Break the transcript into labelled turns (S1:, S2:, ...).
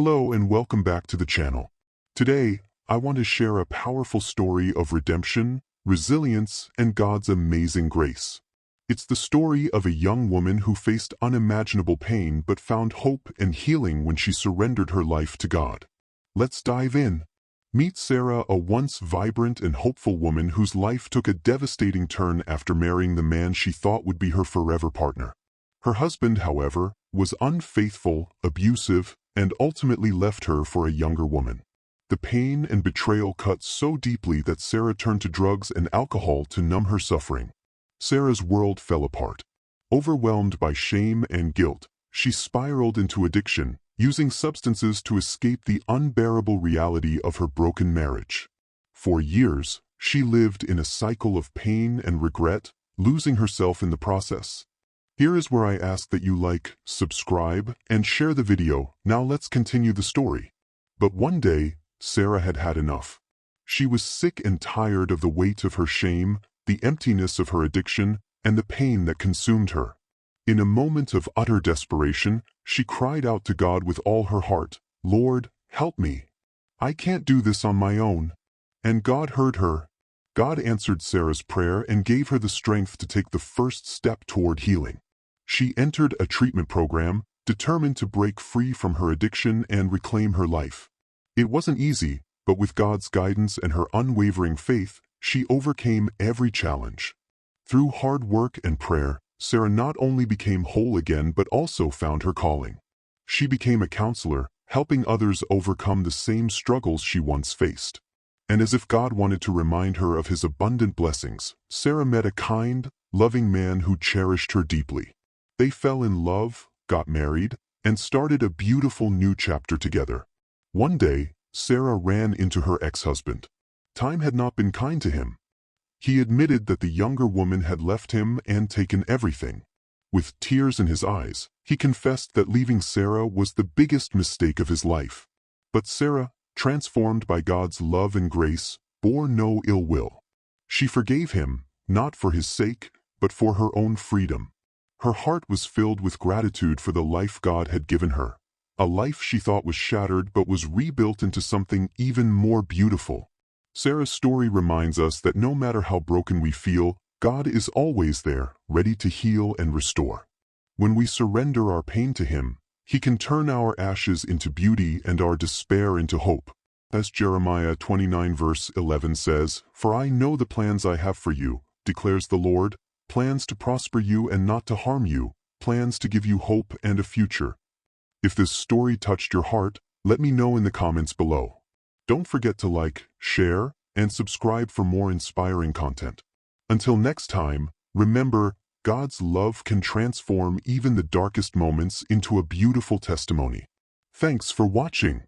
S1: Hello and welcome back to the channel. Today, I want to share a powerful story of redemption, resilience, and God's amazing grace. It's the story of a young woman who faced unimaginable pain but found hope and healing when she surrendered her life to God. Let's dive in. Meet Sarah, a once vibrant and hopeful woman whose life took a devastating turn after marrying the man she thought would be her forever partner. Her husband, however, was unfaithful, abusive, and ultimately left her for a younger woman. The pain and betrayal cut so deeply that Sarah turned to drugs and alcohol to numb her suffering. Sarah's world fell apart. Overwhelmed by shame and guilt, she spiraled into addiction, using substances to escape the unbearable reality of her broken marriage. For years, she lived in a cycle of pain and regret, losing herself in the process. Here is where I ask that you like, subscribe, and share the video. Now let's continue the story. But one day, Sarah had had enough. She was sick and tired of the weight of her shame, the emptiness of her addiction, and the pain that consumed her. In a moment of utter desperation, she cried out to God with all her heart, "Lord, help me. I can't do this on my own." And God heard her. God answered Sarah's prayer and gave her the strength to take the first step toward healing. She entered a treatment program, determined to break free from her addiction and reclaim her life. It wasn't easy, but with God's guidance and her unwavering faith, she overcame every challenge. Through hard work and prayer, Sarah not only became whole again but also found her calling. She became a counselor, helping others overcome the same struggles she once faced. And as if God wanted to remind her of his abundant blessings, Sarah met a kind, loving man who cherished her deeply. They fell in love, got married, and started a beautiful new chapter together. One day, Sarah ran into her ex-husband. Time had not been kind to him. He admitted that the younger woman had left him and taken everything. With tears in his eyes, he confessed that leaving Sarah was the biggest mistake of his life. But Sarah, transformed by God's love and grace, bore no ill will. She forgave him, not for his sake, but for her own freedom. Her heart was filled with gratitude for the life God had given her. A life she thought was shattered but was rebuilt into something even more beautiful. Sarah's story reminds us that no matter how broken we feel, God is always there, ready to heal and restore. When we surrender our pain to Him, He can turn our ashes into beauty and our despair into hope. As Jeremiah 29 verse 11 says, "For I know the plans I have for you, declares the Lord, plans to prosper you and not to harm you, plans to give you hope and a future." If this story touched your heart, let me know in the comments below. Don't forget to like, share, and subscribe for more inspiring content. Until next time, remember, God's love can transform even the darkest moments into a beautiful testimony. Thanks for watching.